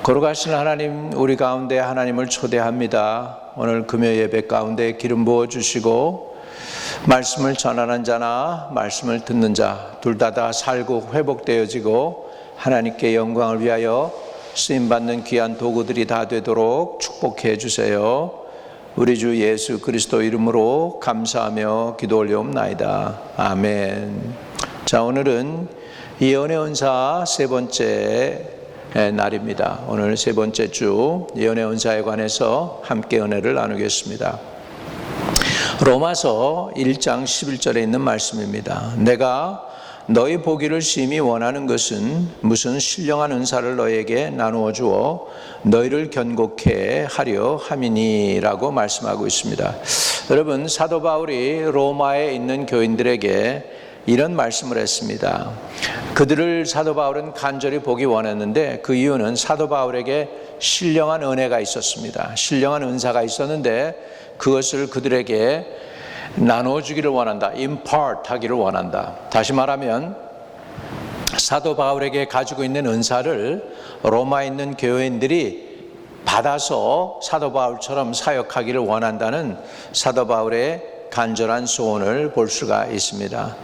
거룩하신 하나님, 우리 가운데 하나님을 초대합니다. 오늘 금요 예배 가운데 기름 부어 주시고 말씀을 전하는 자나 말씀을 듣는 자 둘 다 살고 회복되어지고 하나님께 영광을 위하여 쓰임받는 귀한 도구들이 다 되도록 축복해 주세요. 우리 주 예수 그리스도 이름으로 감사하며 기도 올려옵나이다. 아멘. 자, 오늘은 예언의 은사 세 번째 날입니다. 오늘 세 번째 주 예언의 은사에 관해서 함께 은혜를 나누겠습니다. 로마서 1장 11절에 있는 말씀입니다. 내가 너희 보기를 심히 원하는 것은 무슨 신령한 은사를 너희에게 나누어 주어 너희를 견고케 하려 함이니라고 말씀하고 있습니다. 여러분, 사도 바울이 로마에 있는 교인들에게 이런 말씀을 했습니다. 그들을 사도 바울은 간절히 보기 원했는데 그 이유는 사도 바울에게 신령한 은혜가 있었습니다. 신령한 은사가 있었는데 그것을 그들에게 나눠주기를 원한다. impart 하기를 원한다. 다시 말하면 사도 바울에게 가지고 있는 은사를 로마에 있는 교회인들이 받아서 사도 바울처럼 사역하기를 원한다는 사도 바울의 간절한 소원을 볼 수가 있습니다.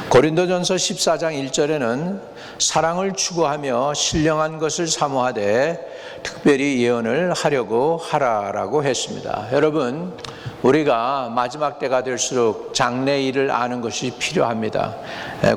고린도전서 14장 1절에는 사랑을 추구하며 신령한 것을 사모하되 특별히 예언을 하려고 하라라고 했습니다. 여러분, 우리가 마지막 때가 될수록 장래일을 아는 것이 필요합니다.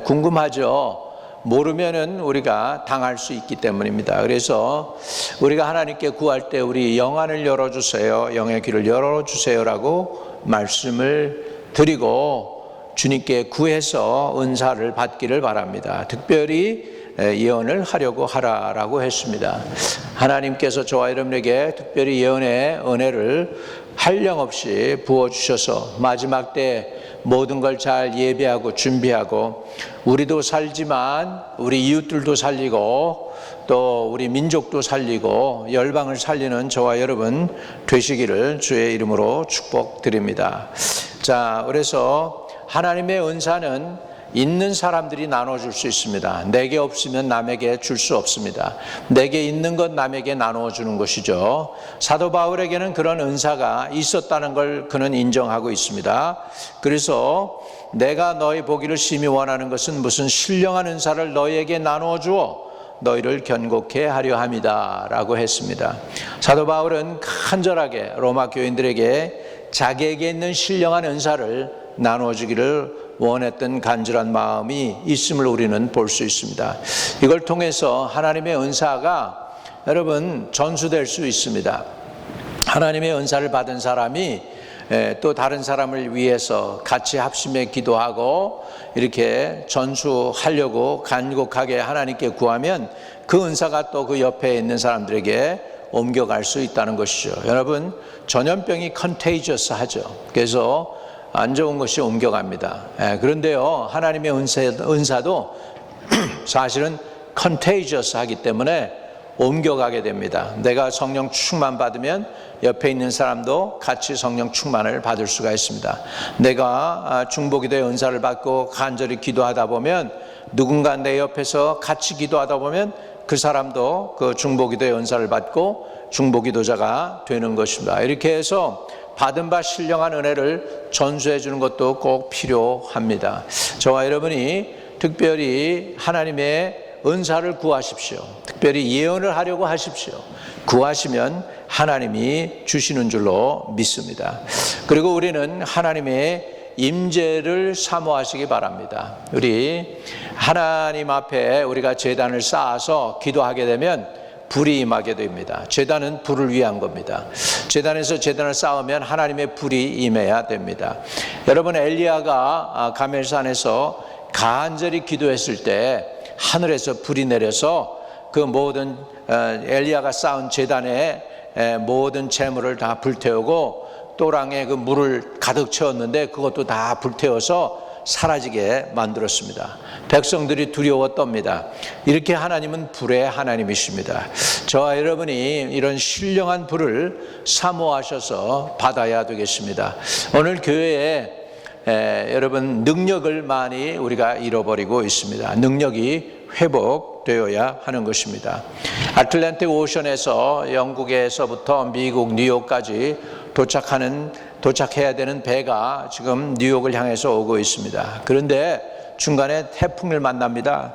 궁금하죠? 모르면은 우리가 당할 수 있기 때문입니다. 그래서 우리가 하나님께 구할 때 우리 영안을 열어주세요, 영의 귀를 열어주세요라고 말씀을 드리고 주님께 구해서 은사를 받기를 바랍니다. 특별히 예언을 하려고 하라라고 했습니다. 하나님께서 저와 여러분에게 특별히 예언의 은혜를 한량없이 부어주셔서 마지막 때 모든 걸 잘 예배하고 준비하고 우리도 살지만 우리 이웃들도 살리고 또 우리 민족도 살리고 열방을 살리는 저와 여러분 되시기를 주의 이름으로 축복드립니다. 자, 그래서 하나님의 은사는 있는 사람들이 나눠줄 수 있습니다. 내게 없으면 남에게 줄 수 없습니다. 내게 있는 것 남에게 나눠주는 것이죠. 사도 바울에게는 그런 은사가 있었다는 걸 그는 인정하고 있습니다. 그래서 내가 너희 보기를 심히 원하는 것은 무슨 신령한 은사를 너희에게 나눠주어 너희를 견고케 하려 함이다 라고 했습니다. 사도 바울은 간절하게 로마 교인들에게 자기에게 있는 신령한 은사를 나눠주기를 원했던 간절한 마음이 있음을 우리는 볼 수 있습니다. 이걸 통해서 하나님의 은사가 여러분 전수될 수 있습니다. 하나님의 은사를 받은 사람이 또 다른 사람을 위해서 같이 합심해 기도하고 이렇게 전수하려고 간곡하게 하나님께 구하면 그 은사가 또 그 옆에 있는 사람들에게 옮겨갈 수 있다는 것이죠. 여러분, 전염병이 contagious 하죠. 그래서 안 좋은 것이 옮겨갑니다. 그런데요, 하나님의 은사도 사실은 contagious 하기 때문에 옮겨가게 됩니다. 내가 성령 충만 받으면 옆에 있는 사람도 같이 성령 충만을 받을 수가 있습니다. 내가 중보기도의 은사를 받고 간절히 기도하다 보면 누군가 내 옆에서 같이 기도하다 보면 그 사람도 그 중보기도의 은사를 받고 중보기도자가 되는 것입니다. 이렇게 해서 받은 바 신령한 은혜를 전수해 주는 것도 꼭 필요합니다. 저와 여러분이 특별히 하나님의 은사를 구하십시오. 특별히 예언을 하려고 하십시오. 구하시면 하나님이 주시는 줄로 믿습니다. 그리고 우리는 하나님의 임재를 사모하시기 바랍니다. 우리 하나님 앞에 우리가 제단을 쌓아서 기도하게 되면 불이 임하게 됩니다. 제단은 불을 위한 겁니다. 제단에서 제단을 쌓으면 하나님의 불이 임해야 됩니다. 여러분, 엘리야가 가멜산에서 간절히 기도했을 때 하늘에서 불이 내려서 그 모든 엘리야가 쌓은 제단에 모든 재물을 다 불태우고 또랑에 그 물을 가득 채웠는데 그것도 다 불태워서 사라지게 만들었습니다. 백성들이 두려워 떱니다. 이렇게 하나님은 불의 하나님이십니다. 저와 여러분이 이런 신령한 불을 사모하셔서 받아야 되겠습니다. 오늘 교회에 여러분 능력을 많이 우리가 잃어버리고 있습니다. 능력이 회복되어야 하는 것입니다. 아틀랜틱 오션에서 영국에서부터 미국 뉴욕까지 도착해야 되는 배가 지금 뉴욕을 향해서 오고 있습니다. 그런데 중간에 태풍을 만납니다.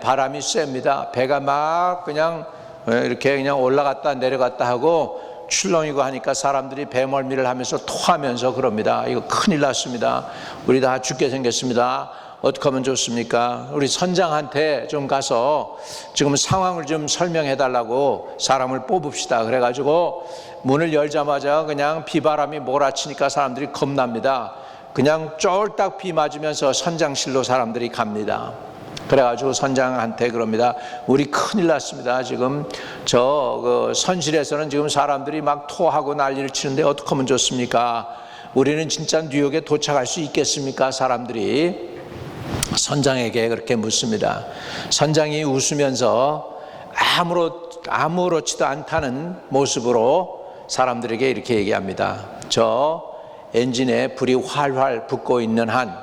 바람이 셉니다. 배가 막 그냥 이렇게 그냥 올라갔다 내려갔다 하고 출렁이고 하니까 사람들이 배멀미를 하면서 토하면서 그럽니다. 이거 큰일 났습니다. 우리 다 죽게 생겼습니다. 어떻게 하면 좋습니까? 우리 선장한테 좀 가서 지금 상황을 좀 설명해 달라고 사람을 뽑읍시다. 그래가지고 문을 열자마자 그냥 비바람이 몰아치니까 사람들이 겁납니다. 그냥 쫄딱 비 맞으면서 선장실로 사람들이 갑니다. 그래가지고 선장한테 그럽니다. 우리 큰일 났습니다. 지금 선실에서는 지금 사람들이 막 토하고 난리를 치는데 어떻게 하면 좋습니까? 우리는 진짜 뉴욕에 도착할 수 있겠습니까? 사람들이 선장에게 그렇게 묻습니다. 선장이 웃으면서 아무렇지도 않다는 모습으로 사람들에게 이렇게 얘기합니다. 저 엔진에 불이 활활 붙고 있는 한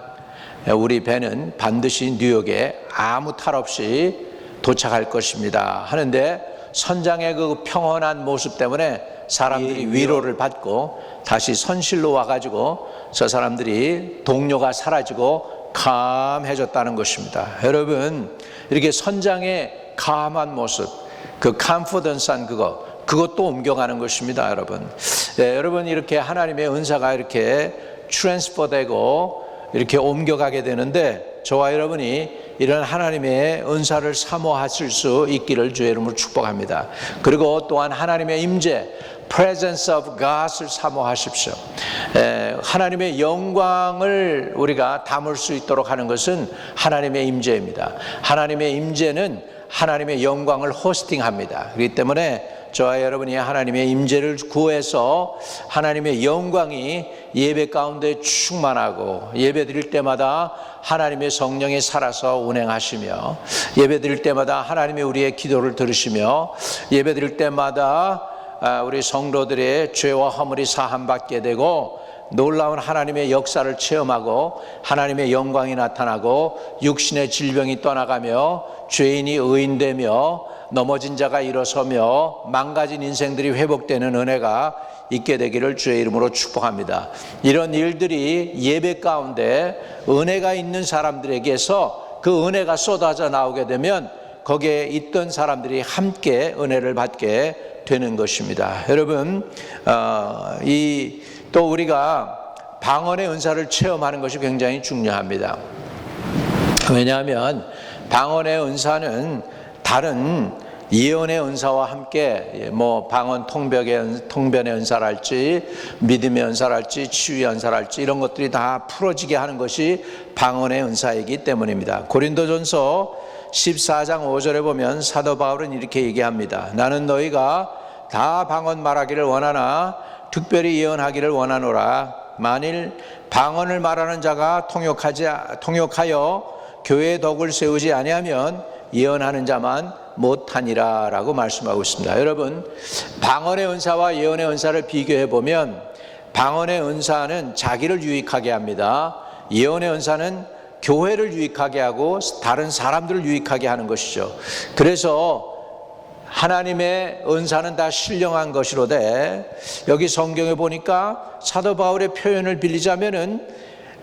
우리 배는 반드시 뉴욕에 아무 탈 없이 도착할 것입니다 하는데, 선장의 그 평온한 모습 때문에 사람들이 위로를 받고 다시 선실로 와가지고 저 사람들이 동료가 사라지고 캄해졌다는 것입니다. 여러분, 이렇게 선장의 감한 모습, 그 컨피던스한 그것도 옮겨가는 것입니다. 여러분 이렇게 하나님의 은사가 이렇게 트랜스퍼되고 이렇게 옮겨가게 되는데, 저와 여러분이 이런 하나님의 은사를 사모하실 수 있기를 주의 이름으로 축복합니다. 그리고 또한 하나님의 임재, presence of God을 사모하십시오. 하나님의 영광을 우리가 담을 수 있도록 하는 것은 하나님의 임재입니다. 하나님의 임재는 하나님의 영광을 호스팅합니다. 그렇기 때문에 저와 여러분이 하나님의 임재를 구해서 하나님의 영광이 예배 가운데 충만하고, 예배 드릴 때마다 하나님의 성령이 살아서 운행하시며, 예배 드릴 때마다 하나님의 우리의 기도를 들으시며, 예배 드릴 때마다 우리 성도들의 죄와 허물이 사함받게 되고 놀라운 하나님의 역사를 체험하고 하나님의 영광이 나타나고 육신의 질병이 떠나가며 죄인이 의인되며 넘어진 자가 일어서며 망가진 인생들이 회복되는 은혜가 있게 되기를 주의 이름으로 축복합니다. 이런 일들이 예배 가운데 은혜가 있는 사람들에게서 그 은혜가 쏟아져 나오게 되면 거기에 있던 사람들이 함께 은혜를 받게 되는 것입니다. 여러분, 또 우리가 방언의 은사를 체험하는 것이 굉장히 중요합니다. 왜냐하면 방언의 은사는 다른 예언의 은사와 함께 방언 통변의 은사랄지 믿음의 은사랄지 치유의 은사랄지 이런 것들이 다 풀어지게 하는 것이 방언의 은사이기 때문입니다. 고린도전서 14장 5절에 보면 사도 바울은 이렇게 얘기합니다. 나는 너희가 다 방언 말하기를 원하나 특별히 예언하기를 원하노라. 만일 방언을 말하는 자가 통역하여 교회의 덕을 세우지 아니하면 예언하는 자만 못하니라 라고 말씀하고 있습니다. 여러분, 방언의 은사와 예언의 은사를 비교해 보면 방언의 은사는 자기를 유익하게 합니다. 예언의 은사는 교회를 유익하게 하고 다른 사람들을 유익하게 하는 것이죠. 그래서 하나님의 은사는 다 신령한 것이로되, 여기 성경에 보니까 사도 바울의 표현을 빌리자면은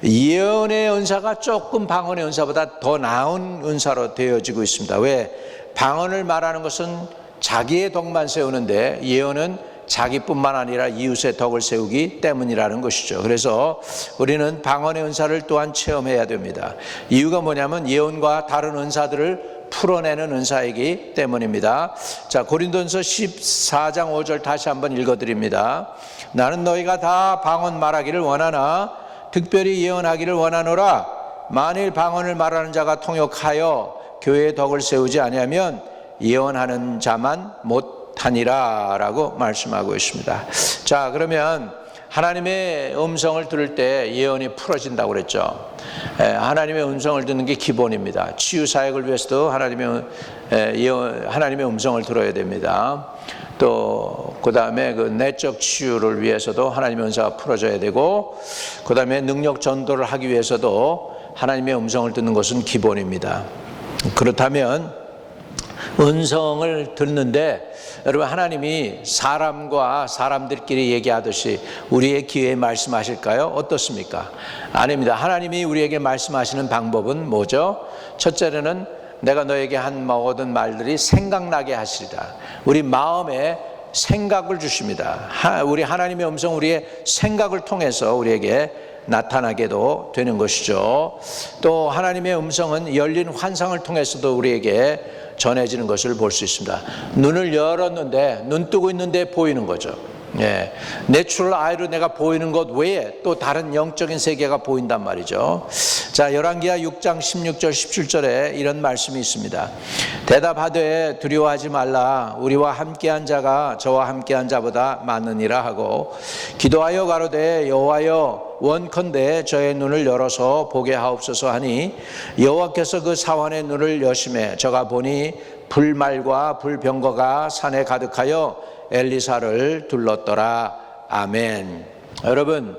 예언의 은사가 조금 방언의 은사보다 더 나은 은사로 되어지고 있습니다. 왜? 방언을 말하는 것은 자기의 덕만 세우는데 예언은 자기뿐만 아니라 이웃의 덕을 세우기 때문이라는 것이죠. 그래서 우리는 방언의 은사를 또한 체험해야 됩니다. 이유가 뭐냐면 예언과 다른 은사들을 풀어내는 은사이기 때문입니다. 자, 고린도전서 14장 5절 다시 한번 읽어드립니다. 나는 너희가 다 방언 말하기를 원하나 특별히 예언하기를 원하노라. 만일 방언을 말하는 자가 통역하여 교회의 덕을 세우지 아니하면 예언하는 자만 못하니라 라고 말씀하고 있습니다. 자, 그러면 하나님의 음성을 들을 때 예언이 풀어진다고 그랬죠. 하나님의 음성을 듣는 게 기본입니다. 치유 사역을 위해서도 하나님의 음성을 들어야 됩니다. 또 그 다음에 그 내적 치유를 위해서도 하나님의 은사가 풀어져야 되고, 그 다음에 능력 전도를 하기 위해서도 하나님의 음성을 듣는 것은 기본입니다. 그렇다면 음성을 듣는데 여러분, 하나님이 사람과 사람들끼리 얘기하듯이 우리의 귀에 말씀하실까요? 어떻습니까? 아닙니다. 하나님이 우리에게 말씀하시는 방법은 뭐죠? 첫째로는 내가 너에게 한 모든 말들이 생각나게 하시리라. 우리 마음에 생각을 주십니다. 우리 하나님의 음성, 우리의 생각을 통해서 우리에게 나타나게도 되는 것이죠. 또 하나님의 음성은 열린 환상을 통해서도 우리에게 전해지는 것을 볼 수 있습니다. 눈을 열었는데 눈 뜨고 있는데 보이는 거죠. 내추럴 아이로 내가 보이는 것 외에 또 다른 영적인 세계가 보인단 말이죠. 자, 열왕기하 6장 16절 17절에 이런 말씀이 있습니다. 대답하되 두려워하지 말라. 우리와 함께한 자가 저와 함께한 자보다 많으니라 하고 기도하여 가로되 여호와여 원컨대 저의 눈을 열어서 보게 하옵소서 하니 여호와께서 그 사환의 눈을 여심해 저가 보니 불말과 불병거가 산에 가득하여 엘리사를 둘렀더라. 아멘. 여러분,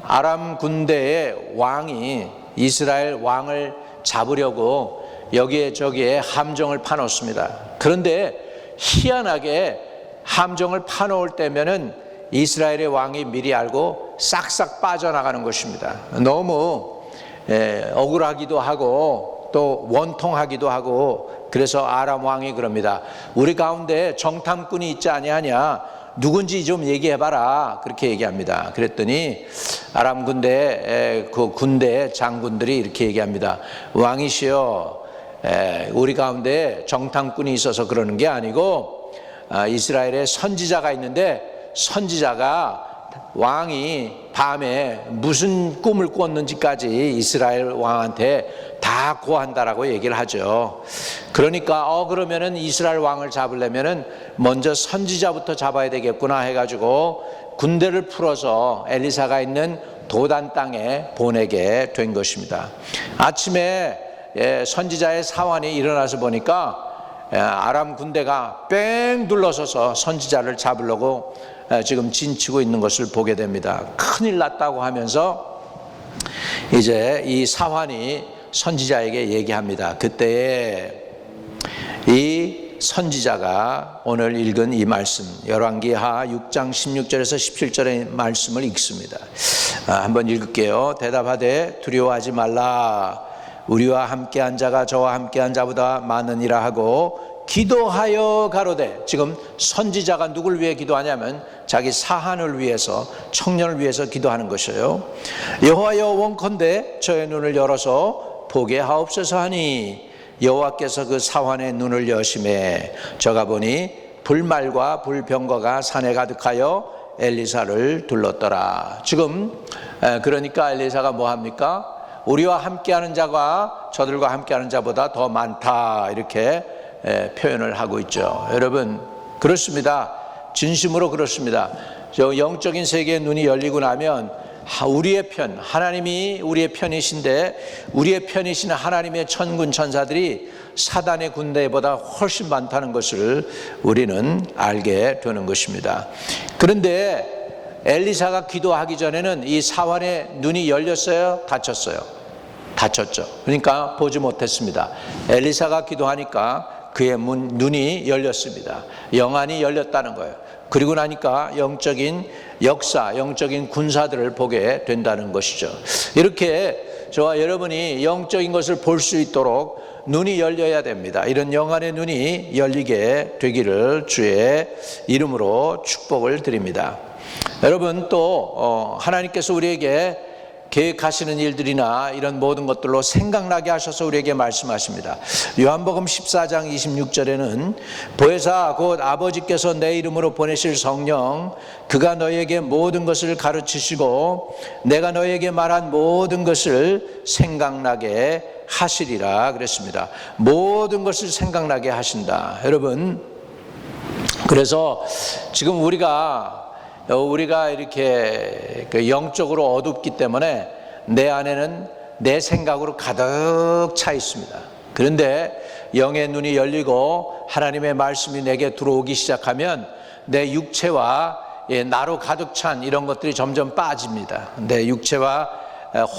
아람 군대의 왕이 이스라엘 왕을 잡으려고 여기에 저기에 함정을 파놓습니다. 그런데 희한하게 함정을 파놓을 때면은 이스라엘의 왕이 미리 알고 싹싹 빠져나가는 것입니다. 너무 억울하기도 하고 또 원통하기도 하고, 그래서 아람 왕이 그럽니다. 우리 가운데 정탐꾼이 있지 아니하냐, 누군지 좀 얘기해봐라, 그렇게 얘기합니다. 그랬더니 아람 군대 그 군대 장군들이 이렇게 얘기합니다. 왕이시여, 우리 가운데 정탐꾼이 있어서 그러는 게 아니고 이스라엘에 선지자가 있는데 선지자가 왕이 밤에 무슨 꿈을 꿨는지까지 이스라엘 왕한테 다 고한다라고 얘기를 하죠. 그러니까 그러면은 이스라엘 왕을 잡으려면은 먼저 선지자부터 잡아야 되겠구나 해가지고 군대를 풀어서 엘리사가 있는 도단 땅에 보내게 된 것입니다. 아침에 선지자의 사환이 일어나서 보니까 아람 군대가 뺑 둘러서서 선지자를 잡으려고 지금 진치고 있는 것을 보게 됩니다. 큰일 났다고 하면서 이제 이 사환이 선지자에게 얘기합니다. 그때에 이 선지자가 오늘 읽은 이 말씀, 열왕기하 6장 16절에서 17절의 말씀을 읽습니다. 한번 읽을게요. 대답하되 두려워하지 말라. 우리와 함께한 자가 저와 함께한 자보다 많으니라 하고 기도하여 가로되, 지금 선지자가 누굴 위해 기도하냐면 자기 사한을 위해서, 청년을 위해서 기도하는 것이에요. 여호와여 원컨대 저의 눈을 열어서 보게 하옵소서 하니 여호와께서 그 사환의 눈을 여심해 저가 보니 불말과 불병거가 산에 가득하여 엘리사를 둘렀더라. 지금 그러니까 엘리사가 뭐 합니까? 우리와 함께하는 자가 저들과 함께하는 자보다 더 많다, 이렇게 표현을 하고 있죠. 여러분, 그렇습니다. 진심으로 그렇습니다. 저 영적인 세계의 눈이 열리고 나면 우리의 편, 하나님이 우리의 편이신데 우리의 편이신 하나님의 천군 천사들이 사단의 군대보다 훨씬 많다는 것을 우리는 알게 되는 것입니다. 그런데 엘리사가 기도하기 전에는 이 사환의 눈이 열렸어요? 닫혔어요? 닫혔죠. 그러니까 보지 못했습니다. 엘리사가 기도하니까 그의 눈이 열렸습니다. 영안이 열렸다는 거예요. 그리고 나니까 영적인 역사, 영적인 군사들을 보게 된다는 것이죠. 이렇게 저와 여러분이 영적인 것을 볼 수 있도록 눈이 열려야 됩니다. 이런 영안의 눈이 열리게 되기를 주의 이름으로 축복을 드립니다. 여러분, 또 하나님께서 우리에게 계획하시는 일들이나 이런 모든 것들로 생각나게 하셔서 우리에게 말씀하십니다. 요한복음 14장 26절에는 보혜사 곧 아버지께서 내 이름으로 보내실 성령, 그가 너희에게 모든 것을 가르치시고 내가 너희에게 말한 모든 것을 생각나게 하시리라 그랬습니다. 모든 것을 생각나게 하신다. 여러분, 그래서 지금 우리가 이렇게 영적으로 어둡기 때문에 내 안에는 내 생각으로 가득 차 있습니다. 그런데 영의 눈이 열리고 하나님의 말씀이 내게 들어오기 시작하면 내 육체와 나로 가득 찬 이런 것들이 점점 빠집니다. 내 육체와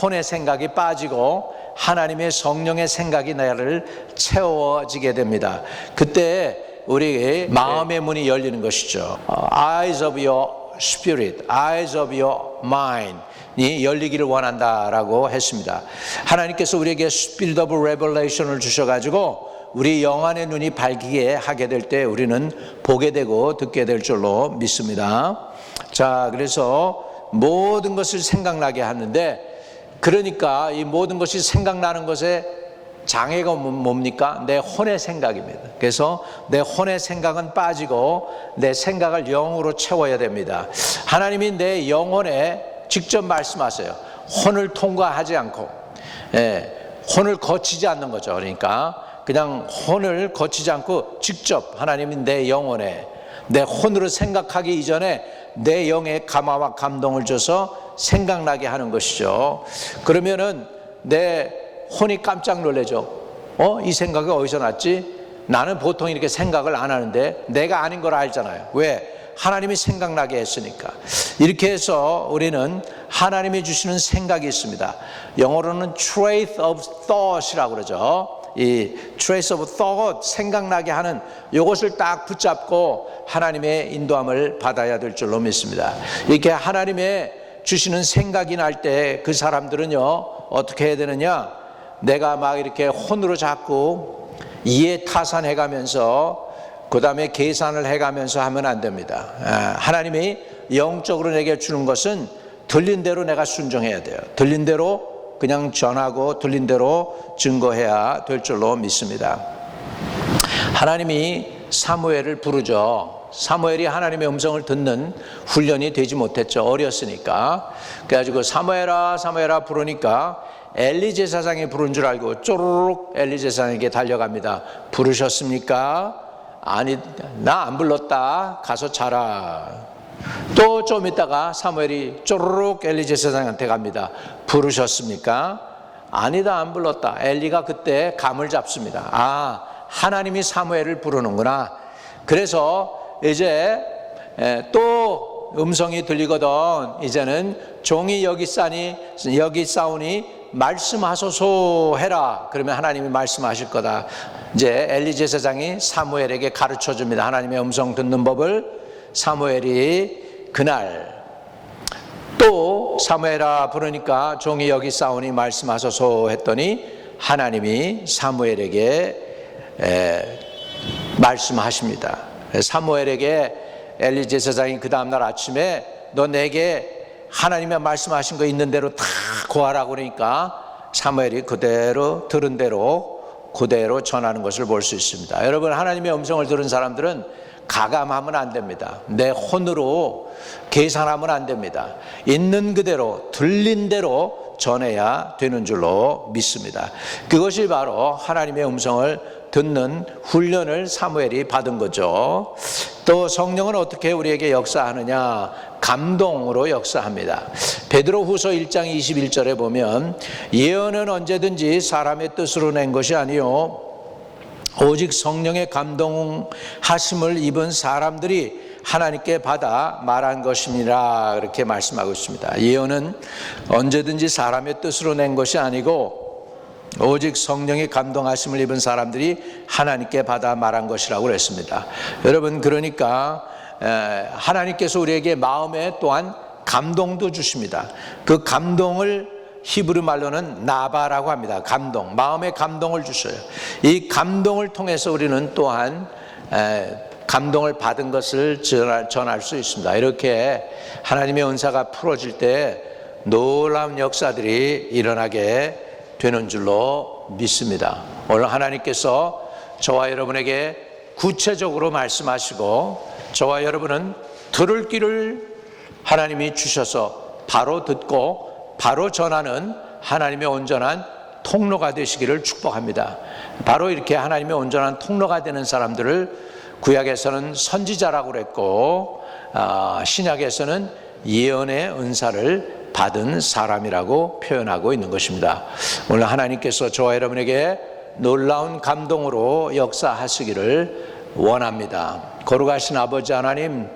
혼의 생각이 빠지고 하나님의 성령의 생각이 나를 채워지게 됩니다. 그때 우리 마음의 문이 열리는 것이죠. Eyes of your spirit, eyes of your mind 이 열리기를 원한다라고 했습니다. 하나님께서 우리에게 Spirit of Revelation을 주셔가지고 우리 영안의 눈이 밝게 하게 될 때 우리는 보게 되고 듣게 될 줄로 믿습니다. 자, 그래서 모든 것을 생각나게 하는데, 그러니까 이 모든 것이 생각나는 것에 장애가 뭡니까? 내 혼의 생각입니다. 그래서 내 혼의 생각은 빠지고 내 생각을 영으로 채워야 됩니다. 하나님이 내 영혼에 직접 말씀하세요. 혼을 통과하지 않고, 혼을 거치지 않는 거죠. 그러니까 그냥 혼을 거치지 않고 직접 하나님이 내 영혼에, 내 혼으로 생각하기 이전에 내 영에 감화와 감동을 줘서 생각나게 하는 것이죠. 그러면은 내 혼이 깜짝 놀라죠. 이 생각이 어디서 났지? 나는 보통 이렇게 생각을 안 하는데 내가 아닌 걸 알잖아요. 왜? 하나님이 생각나게 했으니까. 이렇게 해서 우리는 하나님이 주시는 생각이 있습니다. 영어로는 trace of thought이라고 그러죠. 이 trace of thought, 생각나게 하는 이것을 딱 붙잡고 하나님의 인도함을 받아야 될 줄로 믿습니다. 이렇게 하나님의 주시는 생각이 날 때 그 사람들은요 어떻게 해야 되느냐? 내가 막 이렇게 혼으로 자꾸 이해 타산해 가면서 그 다음에 계산을 해가면서 하면 안 됩니다. 하나님이 영적으로 내게 주는 것은 들린 대로 내가 순종해야 돼요. 들린 대로 그냥 전하고 들린 대로 증거해야 될 줄로 믿습니다. 하나님이 사무엘을 부르죠. 사무엘이 하나님의 음성을 듣는 훈련이 되지 못했죠. 어렸으니까. 그래가지고 사무엘아 사무엘아 부르니까 엘리 제사장이 부른 줄 알고 쪼르륵 엘리 제사장에게 달려갑니다. 부르셨습니까? 아니, 나 안 불렀다. 가서 자라. 또 좀 있다가 사무엘이 쪼르륵 엘리 제사장한테 갑니다. 부르셨습니까? 아니다, 안 불렀다. 엘리가 그때 감을 잡습니다. 아, 하나님이 사무엘을 부르는구나. 그래서 이제 또 음성이 들리거든. 이제는 종이 여기 싸우니 말씀하소서 해라. 그러면 하나님이 말씀하실 거다. 이제 엘리 제사장이 사무엘에게 가르쳐 줍니다. 하나님의 음성 듣는 법을. 사무엘이 그날 또 사무엘아 부르니까 종이 여기 싸우니 말씀하소서 했더니 하나님이 사무엘에게 말씀하십니다. 사무엘에게 엘리 제사장이 그 다음날 아침에 너 내게 하나님의 말씀하신 거 있는 대로 다 구하라고 그러니까 사무엘이 그대로 들은 대로 그대로 전하는 것을 볼 수 있습니다. 여러분, 하나님의 음성을 들은 사람들은 가감하면 안 됩니다. 내 혼으로 계산하면 안 됩니다. 있는 그대로 들린 대로 전해야 되는 줄로 믿습니다. 그것이 바로 하나님의 음성을 듣는 훈련을 사무엘이 받은 거죠. 또 성령은 어떻게 우리에게 역사하느냐? 감동으로 역사합니다. 베드로후서 1장 21절에 보면 예언은 언제든지 사람의 뜻으로 낸 것이 아니요 오직 성령의 감동하심을 입은 사람들이 하나님께 받아 말한 것이니라, 그렇게 말씀하고 있습니다. 예언은 언제든지 사람의 뜻으로 낸 것이 아니고 오직 성령의 감동하심을 입은 사람들이 하나님께 받아 말한 것이라고 그랬습니다. 여러분, 그러니까 하나님께서 우리에게 마음에 또한 감동도 주십니다. 그 감동을 히브리 말로는 나바라고 합니다. 감동, 마음의 감동을 주셔요. 이 감동을 통해서 우리는 또한 감동을 받은 것을 전할 수 있습니다. 이렇게 하나님의 은사가 풀어질 때 놀라운 역사들이 일어나게 되는 줄로 믿습니다. 오늘 하나님께서 저와 여러분에게 구체적으로 말씀하시고 저와 여러분은 들을 귀를 하나님이 주셔서 바로 듣고 바로 전하는 하나님의 온전한 통로가 되시기를 축복합니다. 바로 이렇게 하나님의 온전한 통로가 되는 사람들을 구약에서는 선지자라고 그랬고 신약에서는 예언의 은사를 받은 사람이라고 표현하고 있는 것입니다. 오늘 하나님께서 저와 여러분에게 놀라운 감동으로 역사하시기를 원합니다. 거룩하신 아버지 하나님,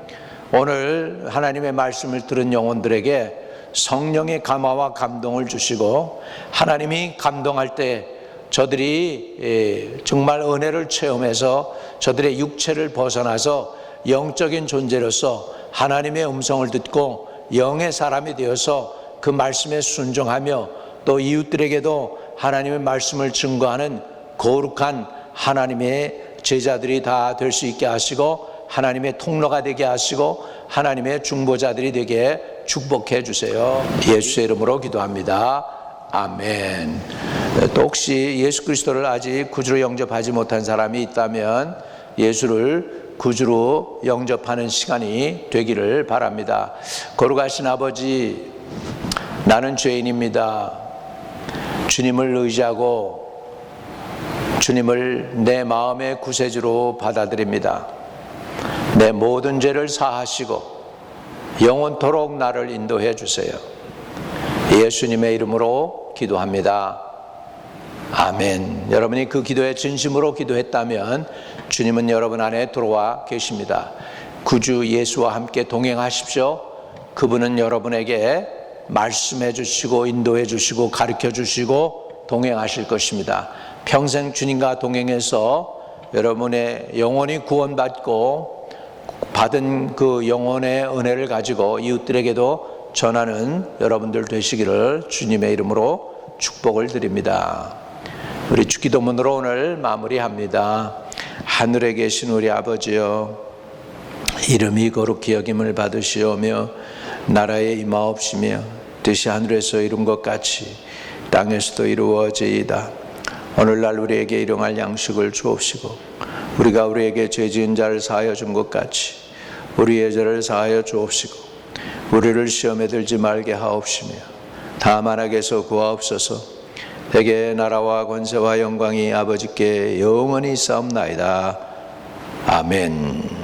오늘 하나님의 말씀을 들은 영혼들에게 성령의 감화와 감동을 주시고 하나님이 감동할 때 저들이 정말 은혜를 체험해서 저들의 육체를 벗어나서 영적인 존재로서 하나님의 음성을 듣고 영의 사람이 되어서 그 말씀에 순종하며 또 이웃들에게도 하나님의 말씀을 증거하는 거룩한 하나님의 제자들이 다 될 수 있게 하시고 하나님의 통로가 되게 하시고 하나님의 중보자들이 되게 축복해 주세요. 예수의 이름으로 기도합니다. 아멘. 또 혹시 예수 그리스도를 아직 구주로 영접하지 못한 사람이 있다면 예수를 구주로 영접하는 시간이 되기를 바랍니다. 거룩하신 아버지, 나는 죄인입니다. 주님을 의지하고 주님을 내 마음의 구세주로 받아들입니다. 내 모든 죄를 사하시고 영원토록 나를 인도해 주세요. 예수님의 이름으로 기도합니다. 아멘. 여러분이 그 기도에 진심으로 기도했다면 주님은 여러분 안에 들어와 계십니다. 구주 예수와 함께 동행하십시오. 그분은 여러분에게 말씀해 주시고 인도해 주시고 가르쳐 주시고 동행하실 것입니다. 평생 주님과 동행해서 여러분의 영혼이 구원받고 받은 그 영혼의 은혜를 가지고 이웃들에게도 전하는 여러분들 되시기를 주님의 이름으로 축복을 드립니다. 우리 주기도문으로 오늘 마무리합니다. 하늘에 계신 우리 아버지여, 이름이 거룩히 여김을 받으시오며 나라에 임하옵시며 뜻이 하늘에서 이룬 것 같이 땅에서도 이루어지이다. 오늘날 우리에게 일용할 양식을 주옵시고 우리가 우리에게 죄 지은 자를 사하여 준 것 같이 우리의 죄를 사하여 주옵시고 우리를 시험에 들지 말게 하옵시며 다만 악에서 구하옵소서. 대개 나라와 권세와 영광이 아버지께 영원히 있사옵나이다. 아멘.